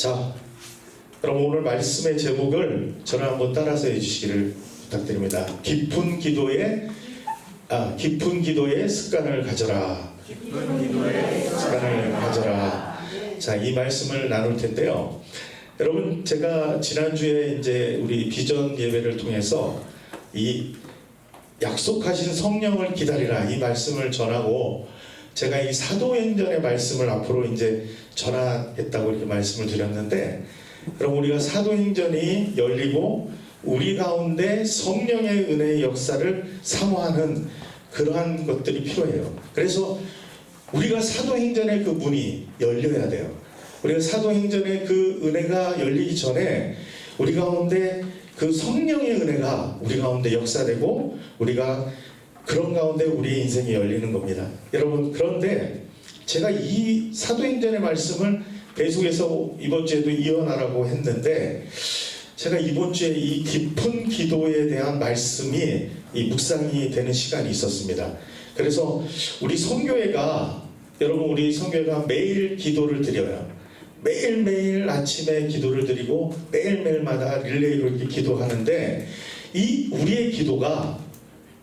자, 그럼 오늘 말씀의 제목을 저를 한번 따라서 해주시기를 부탁드립니다. 깊은 기도의 습관을 가져라. 습관을 가져라. 자, 이 말씀을 나눌 텐데요. 여러분, 제가 지난주에 이제 우리 비전 예배를 통해서 이 약속하신 성령을 기다리라 이 말씀을 전하고, 제가 이 사도행전의 말씀을 앞으로 이제 전하겠다고 이렇게 말씀을 드렸는데, 그럼 우리가 사도행전이 열리고 우리 가운데 성령의 은혜의 역사를 사모하는 그러한 것들이 필요해요. 그래서 우리가 사도행전의 그 문이 열려야 돼요. 우리가 사도행전의 그 은혜가 열리기 전에 우리 가운데 그 성령의 은혜가 우리 가운데 역사되고, 우리가 그런 가운데 우리의 인생이 열리는 겁니다. 여러분, 그런데 제가 이 사도행전의 말씀을 계속해서 이번 주에도 이어나라고 했는데, 제가 이번 주에 이 깊은 기도에 대한 말씀이 이 묵상이 되는 시간이 있었습니다. 그래서 우리 선교회가, 여러분, 우리 선교회가 매일 기도를 드려요. 매일매일 아침에 기도를 드리고 매일매일마다 릴레이로 이렇게 기도하는데, 이 우리의 기도가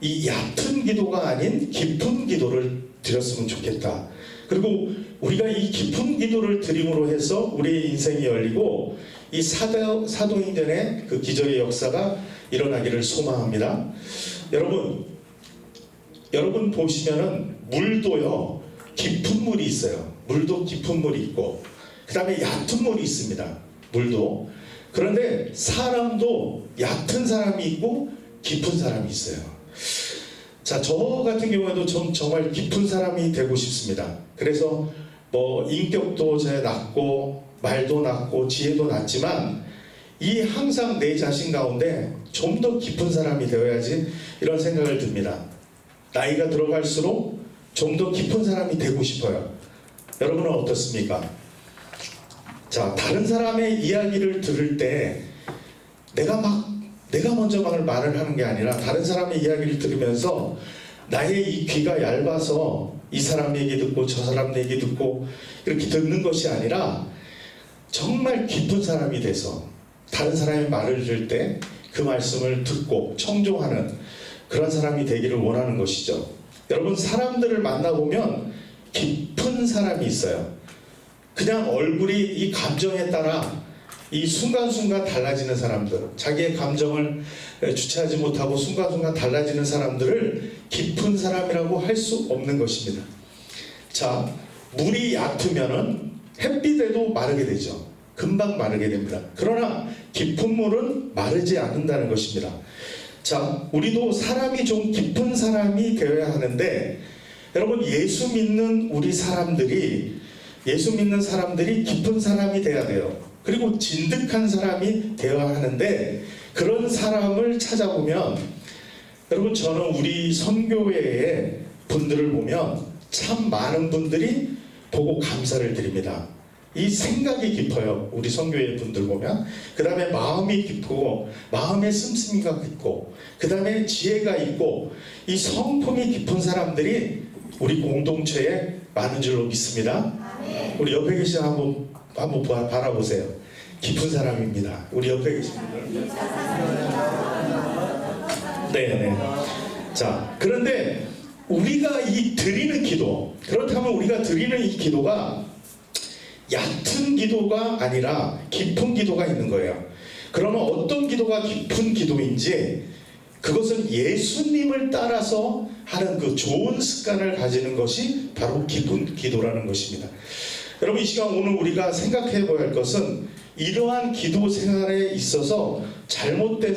이 얕은 기도가 아닌 깊은 기도를 드렸으면 좋겠다. 그리고 우리가 이 깊은 기도를 드림으로 해서 우리의 인생이 열리고 이 사도행전의 그 기적의 역사가 일어나기를 소망합니다. 여러분 보시면은 물도요, 깊은 물이 있어요. 물도 깊은 물이 있고, 그 다음에 얕은 물이 있습니다. 물도. 그런데 사람도 얕은 사람이 있고 깊은 사람이 있어요. 자, 저 같은 경우에도 정말 깊은 사람이 되고 싶습니다. 그래서 뭐 인격도 제 낮고 말도 낮고 지혜도 낮지만, 이 항상 내 자신 가운데 좀 더 깊은 사람이 되어야지 이런 생각을 듭니다. 나이가 들어갈수록 좀 더 깊은 사람이 되고 싶어요. 여러분은 어떻습니까? 자, 다른 사람의 이야기를 들을 때 내가 먼저 말을 하는 게 아니라, 다른 사람의 이야기를 들으면서 나의 이 귀가 얇아서 이 사람 얘기 듣고 저 사람 얘기 듣고 이렇게 듣는 것이 아니라, 정말 깊은 사람이 돼서 다른 사람의 말을 들을 때 그 말씀을 듣고 청종하는 그런 사람이 되기를 원하는 것이죠. 여러분, 사람들을 만나보면 깊은 사람이 있어요. 그냥 얼굴이 이 감정에 따라 이 순간순간 달라지는 사람들, 자기의 감정을 주체하지 못하고 순간순간 달라지는 사람들을 깊은 사람이라고 할 수 없는 것입니다. 자, 물이 얕으면은 햇빛에도 마르게 되죠. 금방 마르게 됩니다. 그러나 깊은 물은 마르지 않는다는 것입니다. 자, 우리도 사람이 좀 깊은 사람이 되어야 하는데, 여러분, 예수 믿는 사람들이 깊은 사람이 돼야 돼요. 그리고 진득한 사람이 되어야 하는데, 그런 사람을 찾아보면, 여러분, 저는 우리 선교회의 분들을 보면 참 많은 분들이 보고 감사를 드립니다. 이 생각이 깊어요. 우리 선교회 분들 보면. 그 다음에 마음이 깊고, 마음의 씀씀이가 깊고, 그 다음에 지혜가 있고, 이 성품이 깊은 사람들이 우리 공동체에 많은 줄로 믿습니다. 우리 옆에 계신 한번 바라보세요. 깊은 사람입니다. 우리 옆에 계신 분들. 네네. 자, 그런데 우리가 이 드리는 기도, 그렇다면 우리가 드리는 이 기도가 얕은 기도가 아니라 깊은 기도가 있는 거예요. 그러면 어떤 기도가 깊은 기도인지, 그것은 예수님을 따라서 하는 그 좋은 습관을 가지는 것이 바로 깊은 기도라는 것입니다. 여러분, 이 시간 오늘 우리가 생각해 봐야 할 것은, 이러한 기도 생활에 있어서 잘못된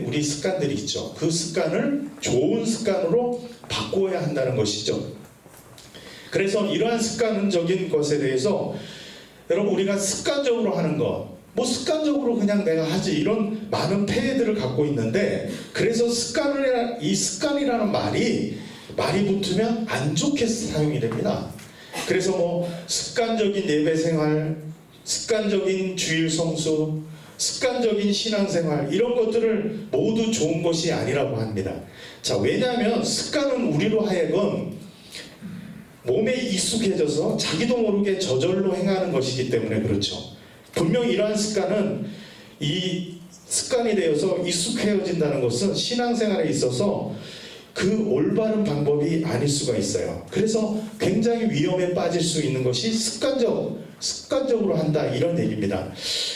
우리 습관들이 있죠. 그 습관을 좋은 습관으로 바꾸어야 한다는 것이죠. 그래서 이러한 습관적인 것에 대해서, 여러분, 우리가 습관적으로 하는 것, 뭐 습관적으로 그냥 내가 하지, 이런 많은 폐해들을 갖고 있는데, 그래서 이 습관이라는 말이 붙으면 안 좋게 사용이 됩니다. 그래서 뭐 습관적인 예배 생활, 습관적인 주일 성수, 습관적인 신앙생활, 이런 것들을 모두 좋은 것이 아니라고 합니다. 자, 왜냐하면 습관은 우리로 하여금 몸에 익숙해져서 자기도 모르게 저절로 행하는 것이기 때문에 그렇죠. 분명 이러한 습관은 이 습관이 되어서 익숙해진다는 것은 신앙생활에 있어서 그 올바른 방법이 아닐 수가 있어요. 그래서 굉장히 위험에 빠질 수 있는 것이 습관적으로 한다, 이런 얘기입니다.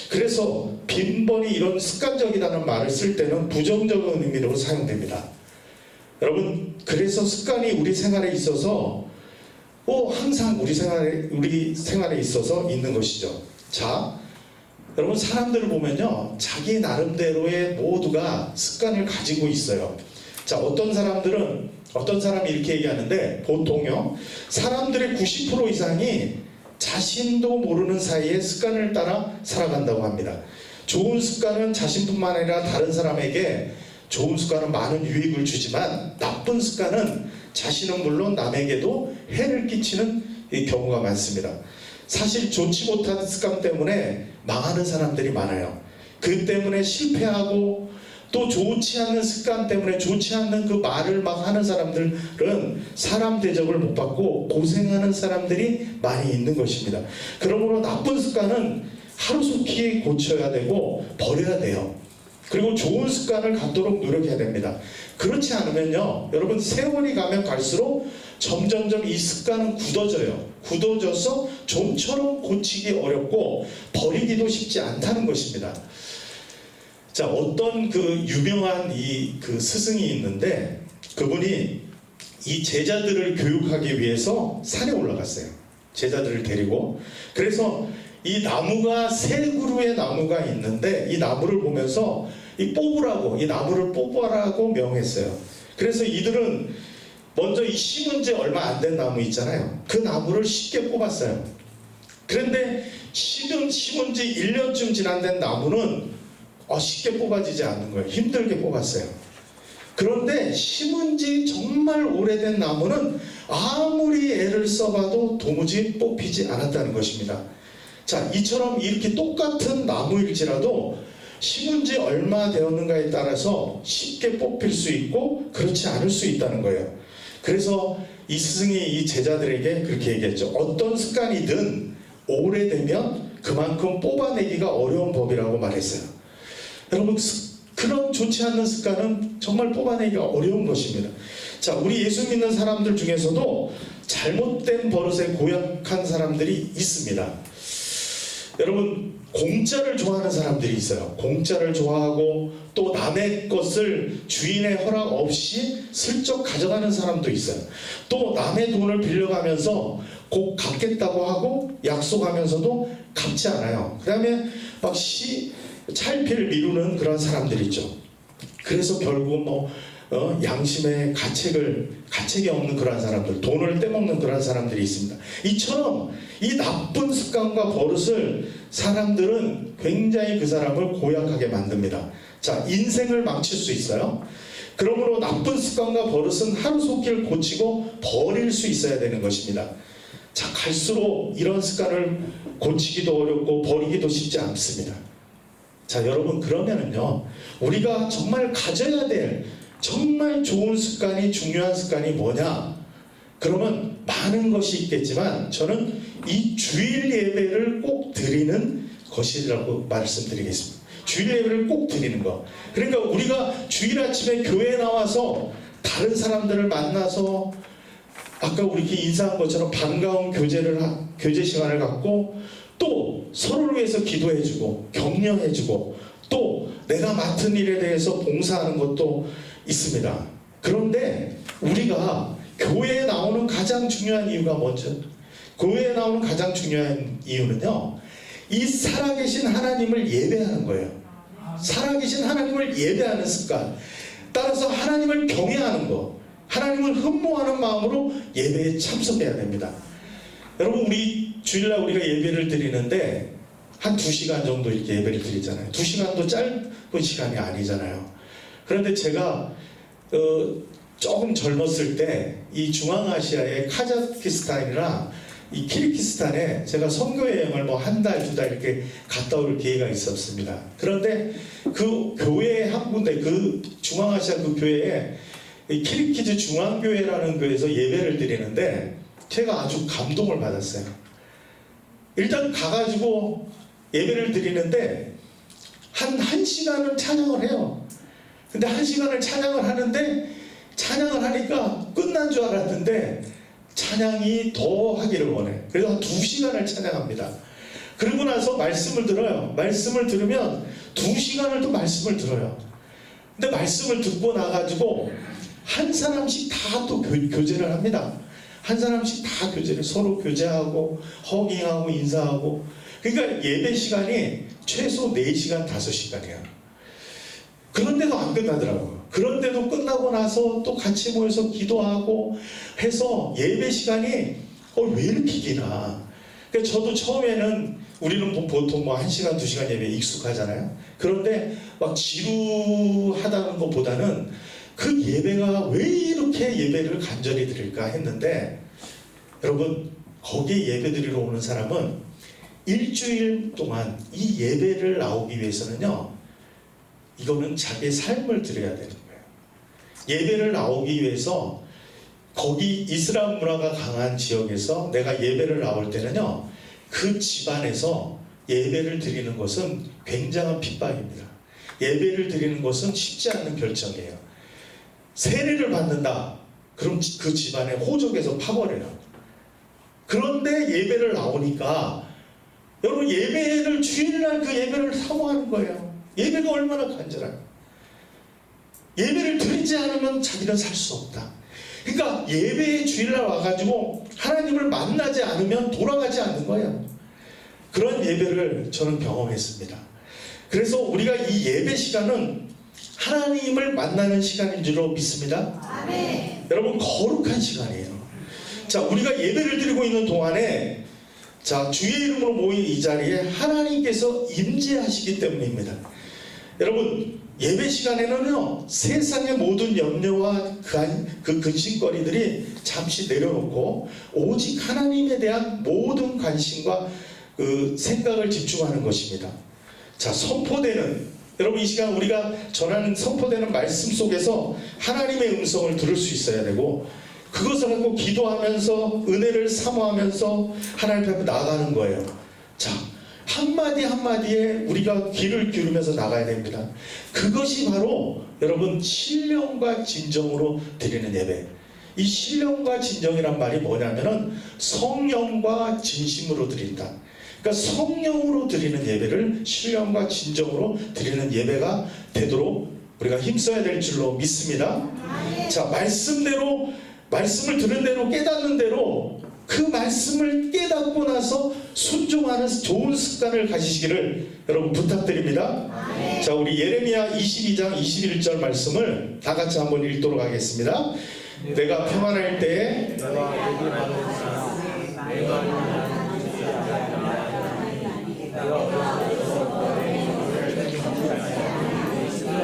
그래서 빈번히 이런 습관적이라는 말을 쓸 때는 부정적인 의미로 사용됩니다. 여러분, 그래서 습관이 우리 생활에 있어서 항상 우리 생활에 있어서 있는 것이죠. 자, 여러분, 사람들을 보면요, 자기 나름대로의 모두가 습관을 가지고 있어요. 자, 어떤 사람이 이렇게 얘기하는데, 보통요, 사람들의 90% 이상이 자신도 모르는 사이에 습관을 따라 살아간다고 합니다. 좋은 습관은 자신뿐만 아니라 다른 사람에게 좋은 습관은 많은 유익을 주지만, 나쁜 습관은 자신은 물론 남에게도 해를 끼치는 경우가 많습니다. 사실 좋지 못한 습관 때문에 망하는 사람들이 많아요. 그 때문에 실패하고, 또 좋지 않는 습관 때문에 좋지 않는 그 말을 막 하는 사람들은 사람 대접을 못 받고 고생하는 사람들이 많이 있는 것입니다. 그러므로 나쁜 습관은 하루속히 고쳐야 되고 버려야 돼요. 그리고 좋은 습관을 갖도록 노력해야 됩니다. 그렇지 않으면요, 여러분, 세월이 가면 갈수록 점점점 이 습관은 굳어져서 좀처럼 고치기 어렵고 버리기도 쉽지 않다는 것입니다. 자, 어떤 그 유명한 그 스승이 있는데, 그분이 이 제자들을 교육하기 위해서 산에 올라갔어요. 제자들을 데리고. 그래서 이 나무가, 세 그루의 나무가 있는데, 이 나무를 보면서 이 나무를 뽑아라고 명했어요. 그래서 이들은 먼저 이 심은 지 얼마 안 된 나무 있잖아요. 그 나무를 쉽게 뽑았어요. 그런데 심은 지 1년쯤 지난 나무는 쉽게 뽑아지지 않는 거예요. 힘들게 뽑았어요. 그런데 심은 지 정말 오래된 나무는 아무리 애를 써봐도 도무지 뽑히지 않았다는 것입니다. 자, 이처럼 이렇게 똑같은 나무일지라도 심은 지 얼마 되었는가에 따라서 쉽게 뽑힐 수 있고 그렇지 않을 수 있다는 거예요. 그래서 이 스승이 이 제자들에게 그렇게 얘기했죠. 어떤 습관이든 오래되면 그만큼 뽑아내기가 어려운 법이라고 말했어요. 여러분, 그런 좋지 않는 습관은 정말 뽑아내기가 어려운 것입니다. 자, 우리 예수 믿는 사람들 중에서도 잘못된 버릇에 고약한 사람들이 있습니다. 여러분, 공짜를 좋아하는 사람들이 있어요. 공짜를 좋아하고 또 남의 것을 주인의 허락 없이 슬쩍 가져가는 사람도 있어요. 또 남의 돈을 빌려가면서 곧 갚겠다고 하고 약속하면서도 갚지 않아요. 그 다음에 막 차일피일 미루는 그런 사람들이 있죠. 그래서 결국 양심의 가책이 없는 그런 사람들, 돈을 떼먹는 그런 사람들이 있습니다. 이처럼 이 나쁜 습관과 버릇을 사람들은 굉장히 그 사람을 고약하게 만듭니다. 자, 인생을 망칠 수 있어요. 그러므로 나쁜 습관과 버릇은 하루속히 고치고 버릴 수 있어야 되는 것입니다. 자, 갈수록 이런 습관을 고치기도 어렵고 버리기도 쉽지 않습니다. 자, 여러분, 그러면은요, 우리가 정말 가져야 될 정말 좋은 습관이, 중요한 습관이 뭐냐? 그러면 많은 것이 있겠지만 저는 이 주일 예배를 꼭 드리는 것이라고 말씀드리겠습니다. 주일 예배를 꼭 드리는 거. 그러니까 우리가 주일 아침에 교회에 나와서 다른 사람들을 만나서 아까 우리 이렇게 인사한 것처럼 반가운 교제 시간을 갖고 또 서로를 위해서 기도해주고 격려해주고 또 내가 맡은 일에 대해서 봉사하는 것도 있습니다. 그런데 우리가 교회에 나오는 가장 중요한 이유가 뭐죠? 교회에 나오는 가장 중요한 이유는요, 이 살아계신 하나님을 예배하는 거예요. 살아계신 하나님을 예배하는 습관, 따라서 하나님을 경외하는 것, 하나님을 흠모하는 마음으로 예배에 참석해야 됩니다. 여러분, 우리 주일날 우리가 예배를 드리는데 한 2시간 정도 이렇게 예배를 드리잖아요. 2시간도 짧은 시간이 아니잖아요. 그런데 제가 조금 젊었을 때 이 중앙아시아의 카자흐스탄이나 이 키르기스탄에 제가 선교 여행을 한 달, 2달 이렇게 갔다 올 기회가 있었습니다. 그런데 그 교회 한 군데, 그 중앙아시아 그 교회에 이 키르기즈 중앙교회라는 교회에서 예배를 드리는데 제가 아주 감동을 받았어요. 일단 가가지고 예배를 드리는데 한 시간을 찬양을 해요. 근데 한 시간을 찬양을 하는데 찬양을 하니까 끝난 줄 알았는데 찬양이 더 하기를 원해. 그래서 한 2시간을 찬양합니다. 그러고 나서 말씀을 들어요. 말씀을 들으면 2시간을 또 말씀을 들어요. 근데 말씀을 듣고 나가지고 한 사람씩 다 또 교제를 합니다. 한 사람씩 다 교제를 서로 교제하고 허깅하고 인사하고. 그러니까 예배 시간이 최소 4시간 5시간이야. 그런데도 안 끝나더라고요. 그런데도 끝나고 나서 또 같이 모여서 기도하고 해서 예배 시간이 왜 이렇게 기나. 그러니까 저도 처음에는 우리는 보통 1시간 2시간 예배에 익숙하잖아요. 그런데 막 지루하다는 것보다는 그 예배가 왜 이렇게 예배를 간절히 드릴까 했는데, 여러분 거기에 예배 드리러 오는 사람은 일주일 동안 이 예배를 나오기 위해서는요, 이거는 자기의 삶을 드려야 되는 거예요. 예배를 나오기 위해서 거기 이슬람 문화가 강한 지역에서 내가 예배를 나올 때는요, 그 집안에서 예배를 드리는 것은 굉장한 핍박입니다. 예배를 드리는 것은 쉽지 않은 결정이에요. 세례를 받는다. 그럼 그 집안에 호적에서 파버려요. 그런데 예배를 나오니까 여러분 예배를 주일날 그 예배를 사모하는 거예요. 예배가 얼마나 간절해요. 예배를 드리지 않으면 자기는 살 수 없다. 그러니까 예배에 주일날 와가지고 하나님을 만나지 않으면 돌아가지 않는 거예요. 그런 예배를 저는 경험했습니다. 그래서 우리가 이 예배 시간은 하나님을 만나는 시간인 줄로 믿습니다. 아멘. 여러분 거룩한 시간이에요. 자, 우리가 예배를 드리고 있는 동안에 자, 주의 이름으로 모인 이 자리에 하나님께서 임재하시기 때문입니다. 여러분 예배 시간에는요, 세상의 모든 염려와 그 근심거리들이 잠시 내려놓고 오직 하나님에 대한 모든 관심과 그 생각을 집중하는 것입니다. 자, 선포되는, 여러분 이 시간 우리가 전하는 선포되는 말씀 속에서 하나님의 음성을 들을 수 있어야 되고, 그것을 갖고 기도하면서 은혜를 사모하면서 하나님 앞에 나아가는 거예요. 자, 한마디 한마디에 우리가 귀를 기울이면서 나가야 됩니다. 그것이 바로 여러분 신령과 진정으로 드리는 예배. 이 신령과 진정이란 말이 뭐냐면은 성령과 진심으로 드린다. 그러니까 성령으로 드리는 예배를 신령과 진정으로 드리는 예배가 되도록 우리가 힘써야 될 줄로 믿습니다. 자, 말씀대로, 말씀을 들은 대로 깨닫는 대로 그 말씀을 깨닫고 나서 순종하는 좋은 습관을 가지시기를 여러분 부탁드립니다. 자, 우리 예레미야 22장 21절 말씀을 다 같이 한번 읽도록 하겠습니다. 내가 평안할 때에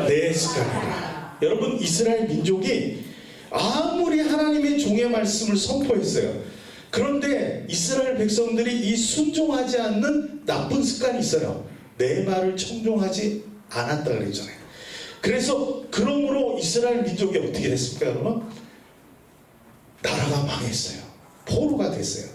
내 습관이라. 여러분 이스라엘 민족이 아무리 하나님의 종의 말씀을 선포했어요. 그런데 이스라엘 백성들이 이 순종하지 않는 나쁜 습관이 있어요. 내 말을 청종하지 않았다 그랬잖아요. 그래서 그러므로 이스라엘 민족이 어떻게 됐습니까 여러분? 나라가 망했어요. 포로가 됐어요.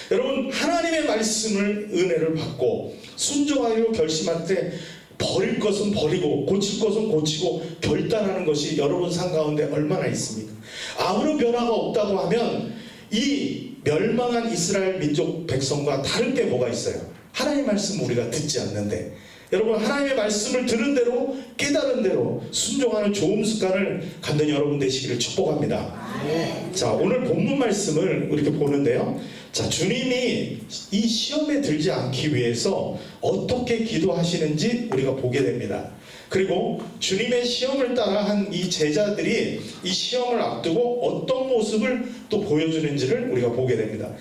여러분 하나님의 말씀을 은혜를 받고 순종하기로 결심할 때 버릴 것은 버리고 고칠 것은 고치고 결단하는 것이 여러분 삶 가운데 얼마나 있습니까? 아무런 변화가 없다고 하면 이 멸망한 이스라엘 민족 백성과 다른 게 뭐가 있어요? 하나님의 말씀 우리가 듣지 않는데, 여러분 하나님의 말씀을 들은 대로 깨달은 대로 순종하는 좋은 습관을 갖는 여러분 되시기를 축복합니다. 자, 오늘 본문 말씀을 이렇게 보는데요. 자, 주님이 이 시험에 들지 않기 위해서 어떻게 기도하시는지 우리가 보게 됩니다. 그리고 주님의 시험을 따라 한 이 제자들이 이 시험을 앞두고 어떤 모습을 또 보여주는지를 우리가 보게 됩니다.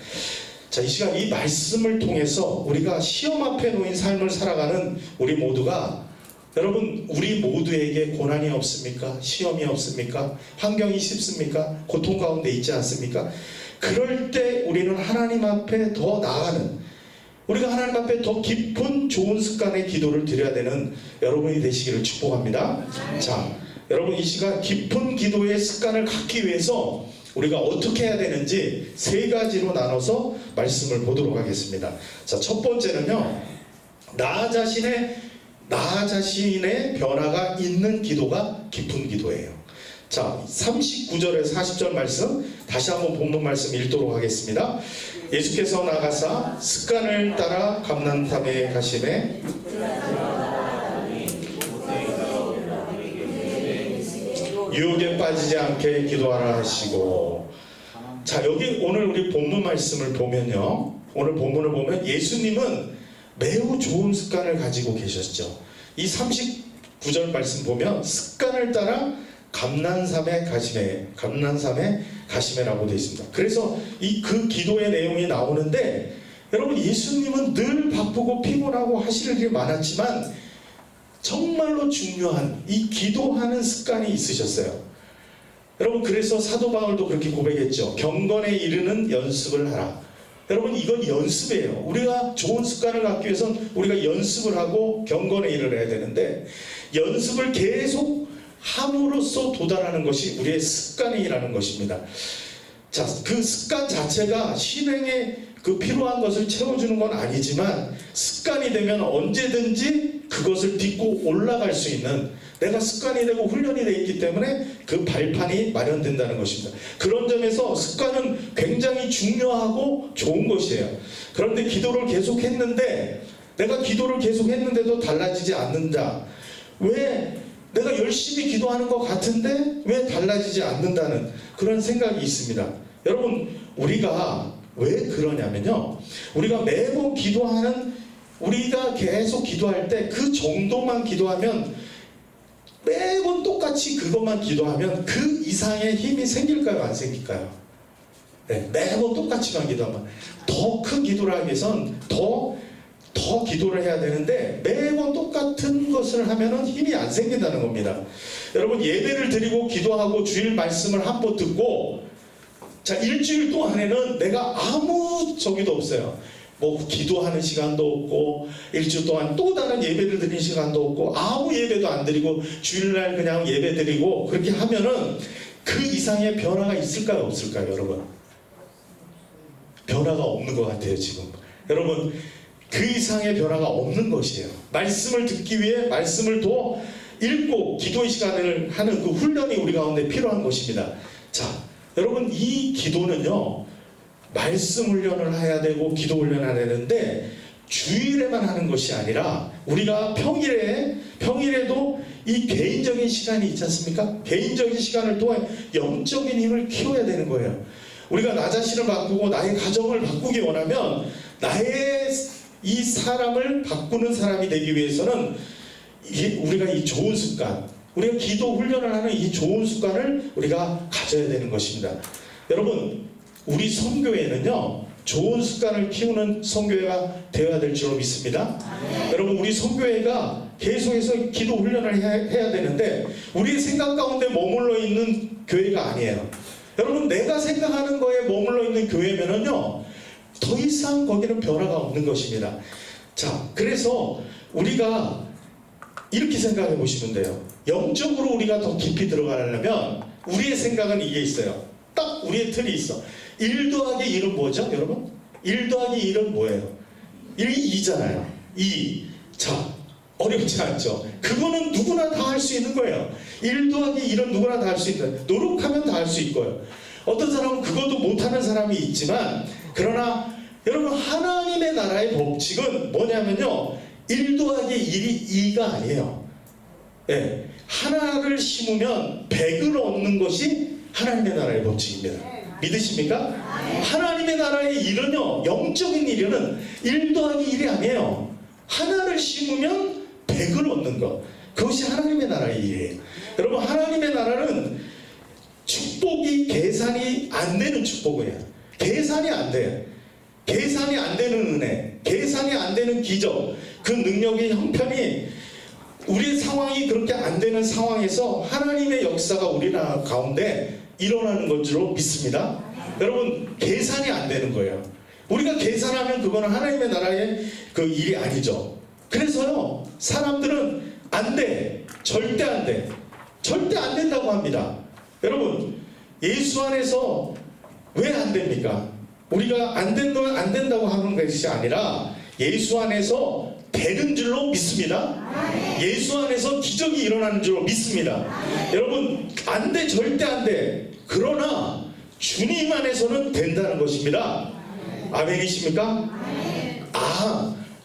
자, 이 시간 이 말씀을 통해서 우리가 시험 앞에 놓인 삶을 살아가는 우리 모두가, 여러분 우리 모두에게 고난이 없습니까? 시험이 없습니까? 환경이 쉽습니까? 고통 가운데 있지 않습니까? 그럴 때 우리는 하나님 앞에 더 나아가는, 우리가 하나님 앞에 더 깊은 좋은 습관의 기도를 드려야 되는 여러분이 되시기를 축복합니다. 자, 여러분 이 시간 깊은 기도의 습관을 갖기 위해서 우리가 어떻게 해야 되는지 세 가지로 나눠서 말씀을 보도록 하겠습니다. 자, 첫 번째는요, 나 자신의 변화가 있는 기도가 깊은 기도예요. 자, 39절에서 40절 말씀 다시 한번 본문 말씀 읽도록 하겠습니다. 예수께서 나가사 습관을 따라 감난탐에 가시매 유혹에 빠지지 않게 기도하라 하시고. 자, 여기 오늘 우리 본문 말씀을 보면요, 오늘 본문을 보면 예수님은 매우 좋은 습관을 가지고 계셨죠. 이 39절 말씀 보면 습관을 따라 감난삼에 가시매라고 되어 있습니다. 그래서 그 기도의 내용이 나오는데, 여러분, 예수님은 늘 바쁘고 피곤하고 하실 일이 많았지만 정말로 중요한 이 기도하는 습관이 있으셨어요. 여러분, 그래서 사도 바울도 그렇게 고백했죠. 경건에 이르는 연습을 하라. 여러분, 이건 연습이에요. 우리가 좋은 습관을 갖기 위해서는 우리가 연습을 하고 경건에 이르러야 되는데, 연습을 계속 함으로써 도달하는 것이 우리의 습관이라는 것입니다. 자, 그 습관 자체가 신행에 그 필요한 것을 채워주는 건 아니지만 습관이 되면 언제든지 그것을 딛고 올라갈 수 있는, 내가 습관이 되고 훈련이 되어 있기 때문에 그 발판이 마련된다는 것입니다. 그런 점에서 습관은 굉장히 중요하고 좋은 것이에요. 그런데 기도를 계속했는데, 내가 기도를 계속했는데도 달라지지 않는다. 왜? 내가 열심히 기도하는 것 같은데 왜 달라지지 않는다는 그런 생각이 있습니다. 여러분, 우리가 왜 그러냐면요, 우리가 매번 우리가 계속 기도할 때 그 정도만 기도하면, 매번 똑같이 그것만 기도하면 그 이상의 힘이 생길까요, 안 생길까요? 네, 매번 똑같이만 기도하면. 더 큰 기도를 하기 위해선 더 기도를 해야 되는데 매번 똑같은 것을 하면은 힘이 안 생긴다는 겁니다. 여러분, 예배를 드리고 기도하고 주일 말씀을 한 번 듣고, 자, 일주일 동안에는 내가 아무 저기도 없어요. 뭐 기도하는 시간도 없고, 일주일 동안 또 다른 예배를 드리는 시간도 없고, 아무 예배도 안 드리고 주일날 그냥 예배 드리고, 그렇게 하면은 그 이상의 변화가 있을까요, 없을까요? 여러분, 변화가 없는 것 같아요. 지금 여러분, 그 이상의 변화가 없는 것이에요. 말씀을 듣기 위해 말씀을 더 읽고 기도의 시간을 하는 그 훈련이 우리 가운데 필요한 것입니다. 자, 여러분, 이 기도는요, 말씀 훈련을 해야 되고 기도 훈련을 해야 되는데 주일에만 하는 것이 아니라 우리가 평일에도 이 개인적인 시간이 있지 않습니까? 개인적인 시간을 통해 영적인 힘을 키워야 되는 거예요. 우리가 나 자신을 바꾸고 나의 가정을 바꾸기 원하면, 나의 이 사람을 바꾸는 사람이 되기 위해서는 우리가 이 좋은 습관, 우리가 기도 훈련을 하는 이 좋은 습관을 우리가 가져야 되는 것입니다. 여러분, 우리 선교회는요, 좋은 습관을 키우는 선교회가 되어야 될 줄로 믿습니다. 여러분, 우리 선교회가 계속해서 기도 훈련을 해야 되는데 우리의 생각 가운데 머물러 있는 교회가 아니에요. 여러분, 내가 생각하는 거에 머물러 있는 교회면은요, 더 이상 거기는 변화가 없는 것입니다. 자, 그래서 우리가 이렇게 생각해 보시면 돼요. 영적으로 우리가 더 깊이 들어가려면 우리의 생각은 이게 있어요. 딱 우리의 틀이 있어. 1 더하기 1은 뭐죠, 여러분? 1 더하기 1은 뭐예요? 1이 2잖아요. 2. 자, 어렵지 않죠? 그거는 누구나 다 할 수 있는 거예요. 1 더하기 1은 누구나 다 할 수 있는, 노력하면 다 할 수 있고요. 어떤 사람은 그것도 못하는 사람이 있지만, 그러나 여러분, 하나님의 나라의 법칙은 뭐냐면요, 1 더하기 1이 2가 아니에요. 네, 하나를 심으면 100을 얻는 것이 하나님의 나라의 법칙입니다. 믿으십니까? 하나님의 나라의 일은요, 영적인 일은 1 더하기 1이 아니에요. 하나를 심으면 100을 얻는 것, 그것이 하나님의 나라의 일이에요. 여러분, 하나님의 나라는 축복이 계산이 안 되는 축복이에요. 계산이 안 돼요. 계산이 안 되는 은혜, 계산이 안 되는 기적, 그 능력의 형편이, 우리의 상황이 그렇게 안 되는 상황에서 하나님의 역사가 우리나라 가운데 일어나는 것으로 믿습니다. 여러분, 계산이 안 되는 거예요. 우리가 계산하면 그거는 하나님의 나라의 그 일이 아니죠. 그래서요, 사람들은 안 돼, 절대 안 돼, 절대 안 된다고 합니다. 여러분, 예수 안에서 왜 안 됩니까? 우리가 안 된다고 하는 것이 아니라 예수 안에서 되는 줄로 믿습니다. 예수 안에서 기적이 일어나는 줄로 믿습니다. 여러분, 안 돼, 절대 안 돼. 그러나 주님 안에서는 된다는 것입니다. 아멘이십니까?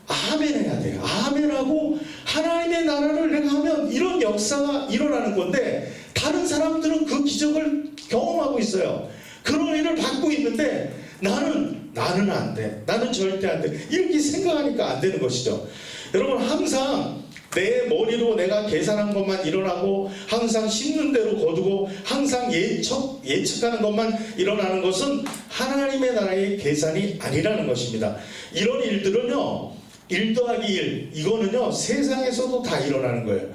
아멘 해야 돼요. 아멘하고 하나님의 나라를 내가 하면 이런 역사가 일어나는 건데, 다른 사람들은 그 기적을 경험하고 있어요. 그런 일을 받고 있는데 나는 안 돼. 나는 절대 안 돼. 이렇게 생각하니까 안 되는 것이죠. 여러분, 항상 내 머리로 내가 계산한 것만 일어나고, 항상 심는 대로 거두고, 항상 예측하는 것만 일어나는 것은 하나님의 나라의 계산이 아니라는 것입니다. 이런 일들은요, 1 더하기 1, 이거는요, 세상에서도 다 일어나는 거예요.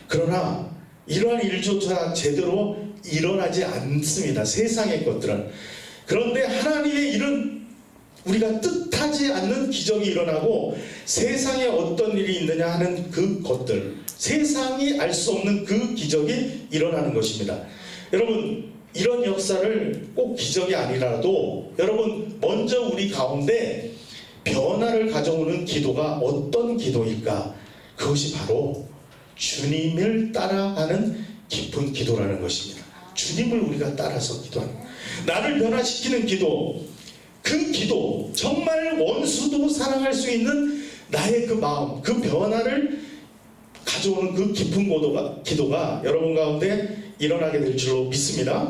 그러나 이러한 일조차 제대로 일어나지 않습니다. 세상의 것들은. 그런데 하나님의 일은 우리가 뜻하지 않는 기적이 일어나고, 세상에 어떤 일이 있느냐 하는 그 것들, 세상이 알 수 없는 그 기적이 일어나는 것입니다. 여러분, 이런 역사를 꼭 기적이 아니라도 여러분, 먼저 우리 가운데 변화를 가져오는 기도가 어떤 기도일까? 그것이 바로 주님을 따라가는 깊은 기도라는 것입니다. 주님을 우리가 따라서 기도하는, 나를 변화시키는 기도, 그 기도, 정말 원수도 사랑할 수 있는 나의 그 마음, 그 변화를 가져오는 그 깊은 기도가 여러분 가운데 일어나게 될 줄로 믿습니다.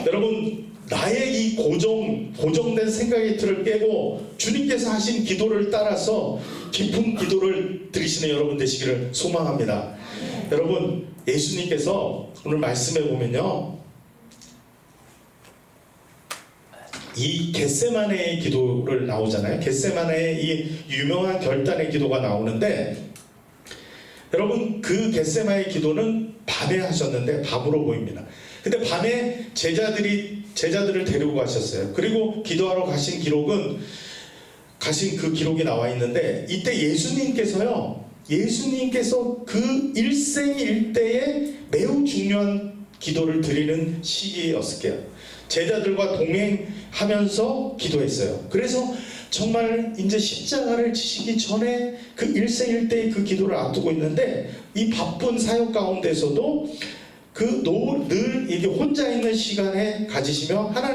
여러분, 나의 이 고정된 생각의 틀을 깨고 주님께서 하신 기도를 따라서 깊은 기도를 드리시는 여러분 되시기를 소망합니다. 여러분, 예수님께서 오늘 말씀해 보면요, 이 겟세마네의 기도를 나오잖아요. 겟세마네의 이 유명한 결단의 기도가 나오는데, 여러분, 그 겟세마의 기도는 밤에 하셨는데 밤으로 보입니다. 근데 밤에 제자들을 데리고 가셨어요. 그리고 기도하러 가신 그 기록이 나와 있는데, 이때 예수님께서 그 일생일대에 매우 중요한 기도를 드리는 시기였을 거예요. 제자들과 동행하면서 기도했어요. 그래서 정말 이제 십자가를 지시기 전에 그 일생일대의 그 기도를 앞두고 있는데, 이 바쁜 사역 가운데서도 늘 이게 혼자 있는 시간에 가지시며 하나님